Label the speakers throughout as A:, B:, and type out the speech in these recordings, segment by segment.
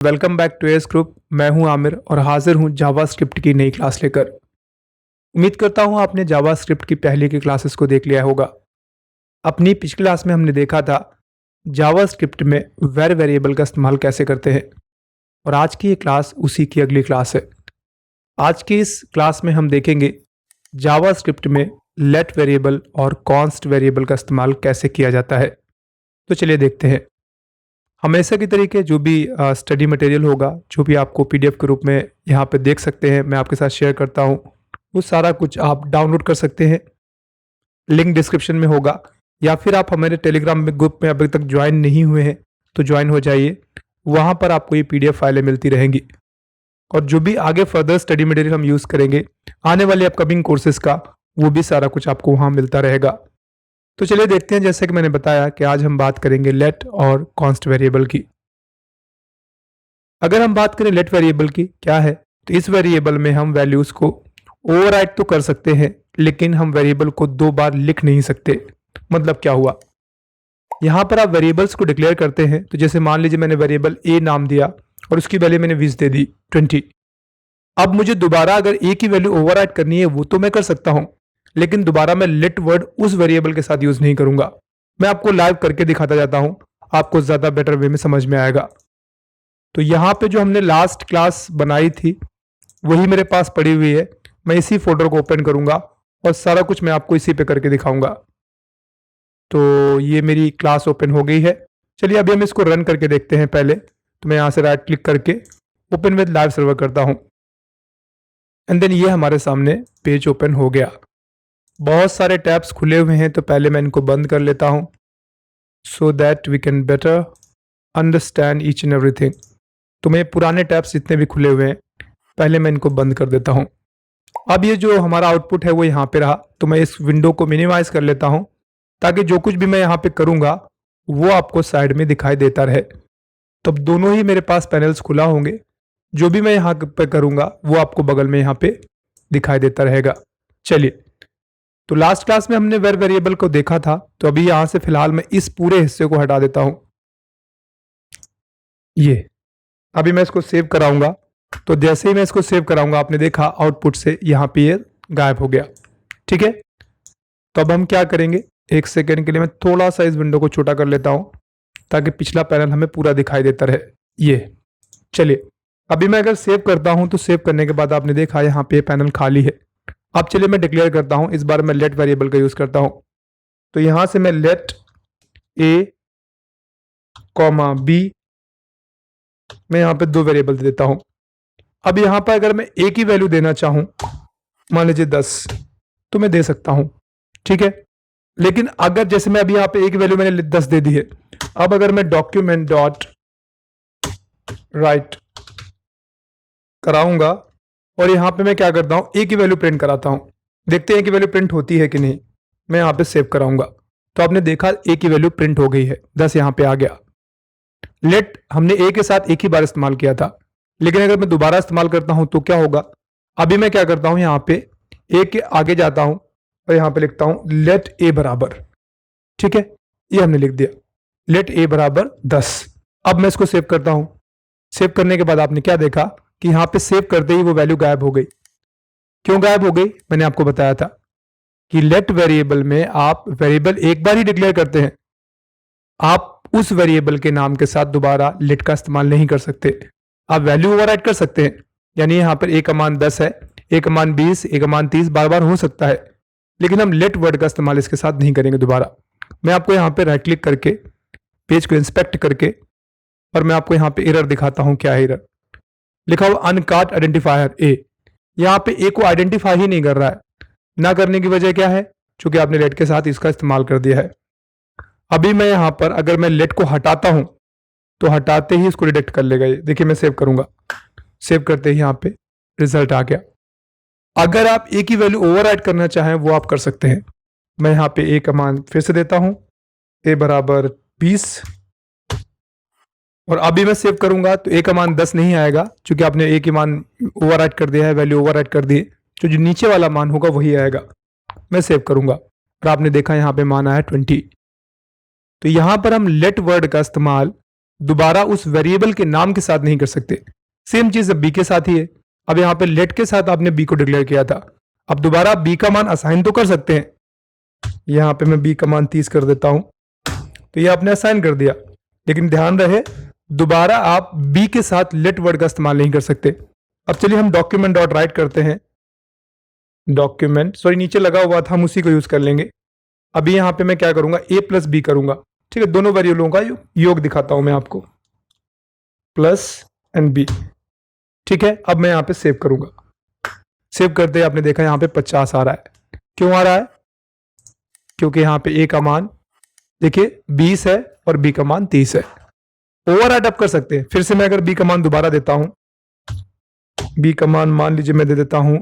A: Welcome back to S group. मैं हूं आमिर और हाजिर हूं जावास्क्रिप्ट की नई क्लास लेकर। उम्मीद करता हूं आपने जावास्क्रिप्ट की पहले की क्लासेस को देख लिया होगा। अपनी पिछली क्लास में हमने देखा था जावास्क्रिप्ट में वेरिएबल का इस्तेमाल कैसे करते हैं और आज की ये क्लास उसी की अगली क्लास है। आज की इस क्लास में हम देखेंगे जावास्क्रिप्ट में लेट वेरिएबल और कॉन्स्ट वेरिएबल का इस्तेमाल कैसे किया जाता है। तो चलिए देखते हैं। हमेशा की तरीके जो भी स्टडी मटेरियल होगा, जो भी आपको पीडीएफ के रूप में यहाँ पे देख सकते हैं, मैं आपके साथ शेयर करता हूँ, वो सारा कुछ आप डाउनलोड कर सकते हैं। लिंक डिस्क्रिप्शन में होगा, या फिर आप हमारे टेलीग्राम में ग्रुप में अभी तक ज्वाइन नहीं हुए हैं तो ज्वाइन हो जाइए। वहाँ पर आपको ये पीडीएफ फाइलें मिलती रहेंगी और जो भी आगे फर्दर स्टडी मटेरियल हम यूज़ करेंगे आने वाले अपकमिंग कोर्सेज का, वो भी सारा कुछ आपको वहाँ मिलता रहेगा। तो चलिए देखते हैं। जैसे कि मैंने बताया कि आज हम बात करेंगे लेट और कॉन्स्ट वेरिएबल की। अगर हम बात करें लेट वेरिएबल की क्या है, तो इस वेरिएबल में हम वैल्यूज को ओवरराइट तो कर सकते हैं, लेकिन हम वेरिएबल को दो बार लिख नहीं सकते। मतलब क्या हुआ, यहां पर आप वेरिएबल्स को डिक्लेयर करते हैं, तो जैसे मान लीजिए मैंने वेरिएबल ए नाम दिया और उसकी वैल्यू मैंने 20 दे दी 20। अब मुझे दोबारा अगर ए की वैल्यू ओवरराइट करनी है वो तो मैं कर सकता हूं, लेकिन दोबारा मैं लेट वर्ड उस वेरिएबल के साथ यूज नहीं करूंगा। मैं आपको लाइव करके दिखाता जाता हूं, आपको ज्यादा बेटर वे में समझ में आएगा। तो यहाँ पे जो हमने लास्ट क्लास बनाई थी वही मेरे पास पड़ी हुई है। मैं इसी फोल्डर को ओपन करूंगा और सारा कुछ मैं आपको इसी पे करके दिखाऊंगा। तो ये मेरी क्लास ओपन हो गई है। चलिए अभी हम इसको रन करके देखते हैं। पहले तो मैं यहाँ से राइट क्लिक करके ओपन विद लाइव सर्वर करता हूँ एंड देन ये हमारे सामने पेज ओपन हो गया। बहुत सारे टैब्स खुले हुए हैं, तो पहले मैं इनको बंद कर लेता हूँ so that we can better understand each and everything. तो मैं पुराने टैब्स जितने भी खुले हुए हैं पहले मैं इनको बंद कर देता हूँ। अब ये जो हमारा आउटपुट है वो यहाँ पे रहा, तो मैं इस विंडो को मिनिमाइज कर लेता हूँ ताकि जो कुछ भी मैं यहाँ पे करूँगा वो आपको साइड में दिखाई देता रहे। तब दोनों ही मेरे पास पैनल्स खुला होंगे, जो भी मैं यहाँ पे करूँगा वो आपको बगल में यहाँ पे दिखाई देता रहेगा। चलिए, तो लास्ट क्लास में हमने वेरिएबल को देखा था, तो अभी यहाँ से फिलहाल मैं इस पूरे हिस्से को हटा देता हूँ। ये अभी मैं इसको सेव कराऊंगा, तो जैसे ही मैं इसको सेव कराऊंगा आपने देखा आउटपुट से यहाँ पे ये गायब हो गया। ठीक है, तो अब हम क्या करेंगे, एक सेकेंड के लिए मैं थोड़ा सा इस विंडो को छोटा कर लेता हूँ ताकि पिछला पैनल हमें पूरा दिखाई देता रहे। ये चलिए, अभी मैं अगर सेव करता हूँ तो सेव करने के बाद आपने देखा यहाँ पे पैनल खाली है। अब चलिए मैं डिक्लेयर करता हूँ, इस बार मैं लेट वेरिएबल का यूज करता हूँ। तो यहां से मैं लेट ए कॉमा बी, मैं यहाँ पे दो वेरिएबल दे देता हूं। अब यहाँ पर अगर मैं ए की वैल्यू देना चाहूं, मान लीजिए 10, तो मैं दे सकता हूं। ठीक है, लेकिन अगर जैसे मैं अभी यहाँ पे ए की वैल्यू मैंने 10 दे दी है, अब अगर मैं डॉक्यूमेंट डॉट राइट कराऊंगा और यहाँ पे मैं क्या करता हूं, ए की वैल्यू प्रिंट कराता हूं, देखते हैं कि वैल्यू प्रिंट होती है कि नहीं। मैं यहाँ पे सेव कराऊंगा, तो आपने देखा ए की वैल्यू प्रिंट हो गई है, 10 यहाँ पे आ गया। लेट हमने ए के साथ एक ही बार इस्तेमाल किया था, लेकिन अगर मैं दोबारा इस्तेमाल करता हूं तो क्या होगा। अभी मैं क्या करता हूं, यहाँ पे ए के आगे जाता हूं और यहाँ पे लिखता हूं लेट ए बराबर, ठीक है, ये हमने लिख दिया, लेट ए बराबर 10। अब मैं इसको सेव करता हूं। सेव करने के बाद आपने क्या देखा कि यहाँ पे सेव करते ही वो वैल्यू गायब हो गई। क्यों गायब हो गई, मैंने आपको बताया था कि लेट वेरिएबल में आप वेरिएबल एक बार ही डिक्लेयर करते हैं, आप उस वेरिएबल के नाम के साथ दोबारा लेट का इस्तेमाल नहीं कर सकते। आप वैल्यू ओवरराइट कर सकते हैं, यानी यहाँ पर ए का मान 10 है, ए का मान 20, ए का मान 30 बार बार हो सकता है, लेकिन हम लेट वर्ड का इस्तेमाल इसके साथ नहीं करेंगे दोबारा। मैं आपको यहाँ पे राइट क्लिक करके पेज को इंस्पेक्ट करके और मैं आपको यहाँ पे एरर दिखाता हूँ। क्या है एरर, लिखा हुआ अनकाट आइडेंटिफायर ए, यहाँ पे ए को आइडेंटिफाई ही नहीं कर रहा है। ना करने की वजह क्या है, चूंकि आपने लेट के साथ इसका इस्तेमाल कर दिया है। अभी मैं यहाँ पर अगर मैं लेट को हटाता हूं तो हटाते ही इसको डिटेक्ट कर लेगा। ये देखिए, मैं सेव करूंगा, सेव करते ही यहाँ पे रिजल्ट आ गया। अगर आप ए की वैल्यू ओवरराइड करना चाहें वो आप कर सकते हैं। मैं यहाँ पे ए का मान फिर से देता हूं, ए बराबर 20, और अभी मैं सेव करूंगा तो ए का मान 10 नहीं आएगा, क्योंकि आपने ए की मान ओवरराइड कर दिया है, वैल्यू ओवरराइड कर दी, तो जो नीचे वाला मान होगा वही आएगा। मैं सेव करूंगा और आपने देखा यहाँ पे मान आया 20। तो यहां पर हम लेट वर्ड का इस्तेमाल दोबारा उस वेरिएबल के नाम के साथ नहीं कर सकते। सेम चीज अब बी के साथ ही है। अब यहाँ पे लेट के साथ आपने बी को डिक्लेयर किया था, अब दोबारा बी का मान असाइन तो कर सकते हैं। यहाँ पे मैं बी का मान 30 कर देता हूं, तो ये आपने असाइन कर दिया, लेकिन ध्यान रहे दोबारा आप बी के साथ लेट वर्ड का इस्तेमाल नहीं कर सकते। अब चलिए हम डॉक्यूमेंट डॉट राइट करते हैं। डॉक्यूमेंट सॉरी नीचे लगा हुआ था, हम उसी को यूज कर लेंगे। अभी यहाँ पे मैं क्या करूंगा, ए प्लस बी करूंगा। ठीक है, दोनों वेरिएबलों का योग दिखाता हूं मैं आपको, प्लस एंड बी। ठीक है, अब मैं यहाँ पे सेव करूंगा। सेव करते आपने देखा यहाँ पे 50 आ रहा है। क्यों आ रहा है? क्योंकि यहाँ पे ए का मान देखिए 20 है और बी का मान 30 है। ओवरराइट आप कर सकते हैं। फिर से मैं अगर बी का मान दोबारा देता हूं, बी का मान मान लीजिए मैं दे देता हूं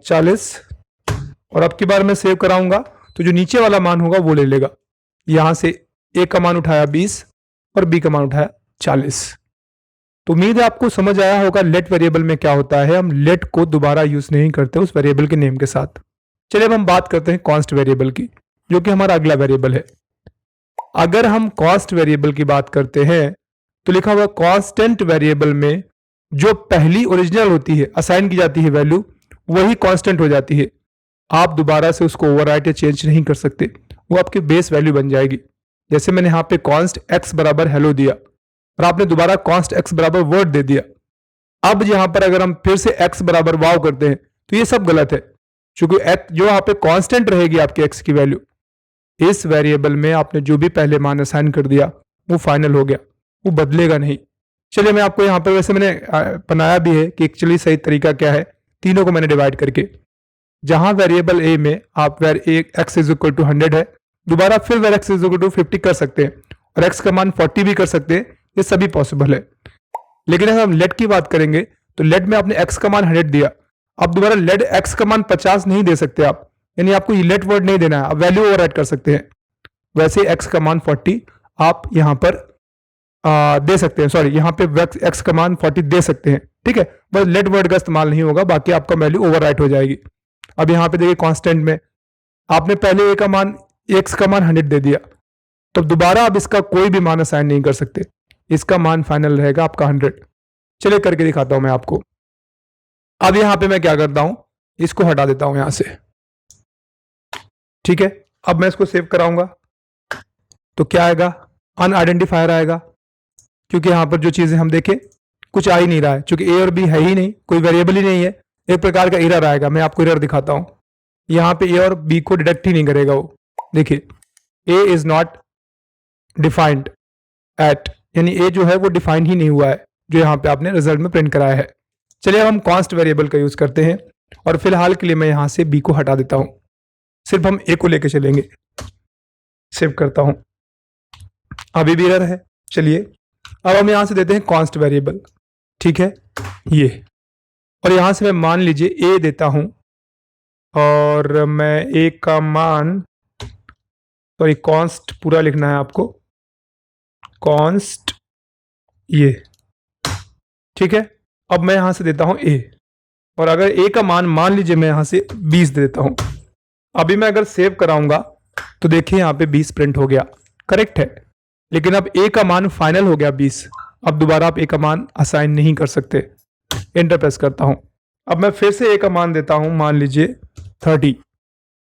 A: 40, और अब की बार मैं सेव कराऊंगा तो जो नीचे वाला मान होगा वो ले लेगा। यहां से ए का मान उठाया 20 और बी का मान उठाया 40। तो उम्मीद है आपको समझ आया होगा लेट वेरिएबल में क्या होता है। हम लेट को दोबारा यूज नहीं करते उस वेरिएबल के नेम के साथ। चलिए अब हम बात करते हैं कॉन्स्ट वेरिएबल की, जो कि हमारा अगला वेरिएबल है। अगर हम कॉस्ट वेरिएबल की बात करते हैं तो लिखा हुआ कांस्टेंट वेरिएबल में जो पहली ओरिजिनल होती है, असाइन की जाती है वैल्यू, वही कांस्टेंट हो जाती है। आप दोबारा से उसको ओवरराइट या चेंज नहीं कर सकते, वो आपकी बेस वैल्यू बन जाएगी। जैसे मैंने यहाँ पे कॉन्स्ट एक्स बराबर हेलो दिया और आपने दोबारा कॉन्स्ट एक्स बराबर वर्ड दे दिया। अब यहां पर अगर हम फिर से एक्स बराबर वाव करते हैं तो ये सब गलत है, क्योंकि जो यहाँ पे कांस्टेंट रहेगी आपके एक्स की वैल्यू, इस वेरिएबल में आपने जो भी पहले मान असाइन कर दिया वो फाइनल हो गया, वो बदलेगा नहीं। चलिए मैं आपको यहाँ पर, वैसे मैंने बनाया भी है कि एक्चुअली सही तरीका क्या है। तीनों को मैंने डिवाइड करके, जहां वेरिएबल ए में आप एक्स इज इक्वल टू 100 है, दोबारा फिर where x is equal to 50 कर सकते हैं और एक्स का मान 40 भी कर सकते हैं, ये सभी पॉसिबल है। लेकिन अगर हम लेट की बात करेंगे तो लेट में आपने एक्स का मान 100 दिया, अब दोबारा लेट एक्स का मान 50 नहीं दे सकते आप, यानी आपको ये लेट वर्ड नहीं देना है, आप वैल्यू ओवरराइट कर सकते हैं। वैसे एक्स का मान 40 आप यहां पर दे सकते हैं, सॉरी यहाँ पे एक्स का मान 40 दे सकते हैं। ठीक है, बस लेट वर्ड का इस्तेमाल नहीं होगा, बाकी आपका वैल्यू ओवरराइट हो जाएगी। अब यहाँ पे देखिए कांस्टेंट में आपने पहले एक्स का मान 100 दे दिया, तो दोबारा आप इसका कोई भी मान असाइन नहीं कर सकते, इसका मान फाइनल रहेगा आपका 100। चलिए करके दिखाता हूं मैं आपको। अब यहां पे मैं क्या करता हूं, इसको हटा देता हूं यहां से। ठीक है, अब मैं इसको सेव कराऊंगा तो क्या आएगा, अनआइडेंटिफायर आएगा, क्योंकि यहां पर जो चीजें हम देखें कुछ आ ही नहीं रहा है, क्योंकि ए और बी है ही नहीं, कोई वेरिएबल ही नहीं है। एक प्रकार का एरर आएगा, मैं आपको एरर दिखाता हूं। यहां पे ए और बी को डिडक्ट ही नहीं करेगा वो। देखिए ए इज नॉट डिफाइंड एट, यानी ए जो है वो डिफाइन ही नहीं हुआ है, जो यहाँ पे आपने रिजल्ट में प्रिंट कराया है। चलिए अब हम कॉन्स्ट वेरिएबल का यूज करते हैं, और फिलहाल के लिए मैं यहां से बी को हटा देता हूं, सिर्फ हम ए को लेके चलेंगे। सेव करता हूं, अभी भी एरर है। चलिए अब हम यहां से देते हैं कॉन्स्ट वेरिएबल। ठीक है, ये, और यहां से मैं मान लीजिए ए देता हूं, और मैं ए का मान, सॉरी कॉन्स्ट पूरा लिखना है आपको, कॉन्स्ट ये। ठीक है, अब मैं यहां से देता हूं ए, और अगर ए का मान लीजिए मैं यहां से 20 दे देता हूं। अभी मैं अगर सेव कराऊंगा तो देखिए यहां पे 20 प्रिंट हो गया, करेक्ट है। लेकिन अब ए का मान फाइनल हो गया 20, अब दोबारा आप ए का मान असाइन नहीं कर सकते। एंटर प्रेस करता हूं, अब मैं फिर से ए का मान देता हूं, मान लीजिए 30,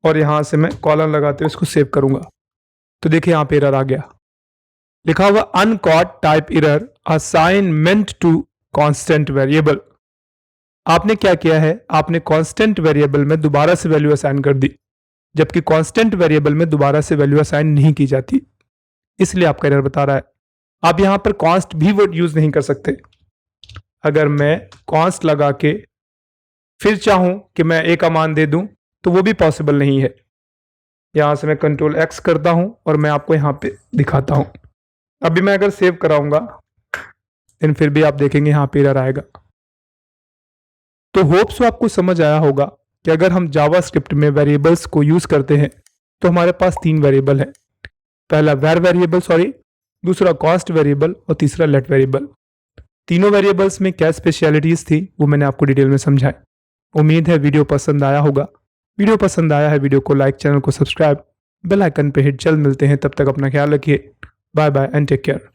A: और यहां से मैं कॉलन लगाते हुए इसको सेव करूंगा तो देखिए यहां पे एरर आ गया, लिखा हुआ uncaught type error assignment to constant variable. आपने क्या किया है, आपने कांस्टेंट वेरिएबल में दोबारा से वैल्यू असाइन कर दी, जबकि कांस्टेंट वेरिएबल में दोबारा से वैल्यू असाइन नहीं की जाती, इसलिए आपका एरर बता रहा है। आप यहां पर कॉन्स्ट भी वर्ड यूज नहीं कर सकते। अगर मैं कॉन्स्ट लगा के फिर चाहूं कि मैं ए का मान दे दूं तो वो भी पॉसिबल नहीं है। यहां से मैं कंट्रोल एक्स करता हूं और मैं आपको यहां पे दिखाता हूं। अभी मैं अगर सेव कराऊंगा लेकिन फिर भी आप देखेंगे यहां पे एरर आएगा। तो होप्स आपको समझ आया होगा कि अगर हम जावास्क्रिप्ट में वेरिएबल्स को यूज करते हैं तो हमारे पास 3 वेरिएबल है। पहला वर वेरिएबल, सॉरी, दूसरा कॉस्ट वेरिएबल और तीसरा लेट वेरिएबल। तीनों वेरिएबल्स में क्या स्पेशलिटीज थी वो मैंने आपको डिटेल में समझाया। उम्मीद है वीडियो पसंद आया होगा। वीडियो पसंद आया है, वीडियो को लाइक, चैनल को सब्सक्राइब, बेल आइकन पे हिट। जल्द मिलते हैं, तब तक अपना ख्याल रखिए। Bye bye and take care.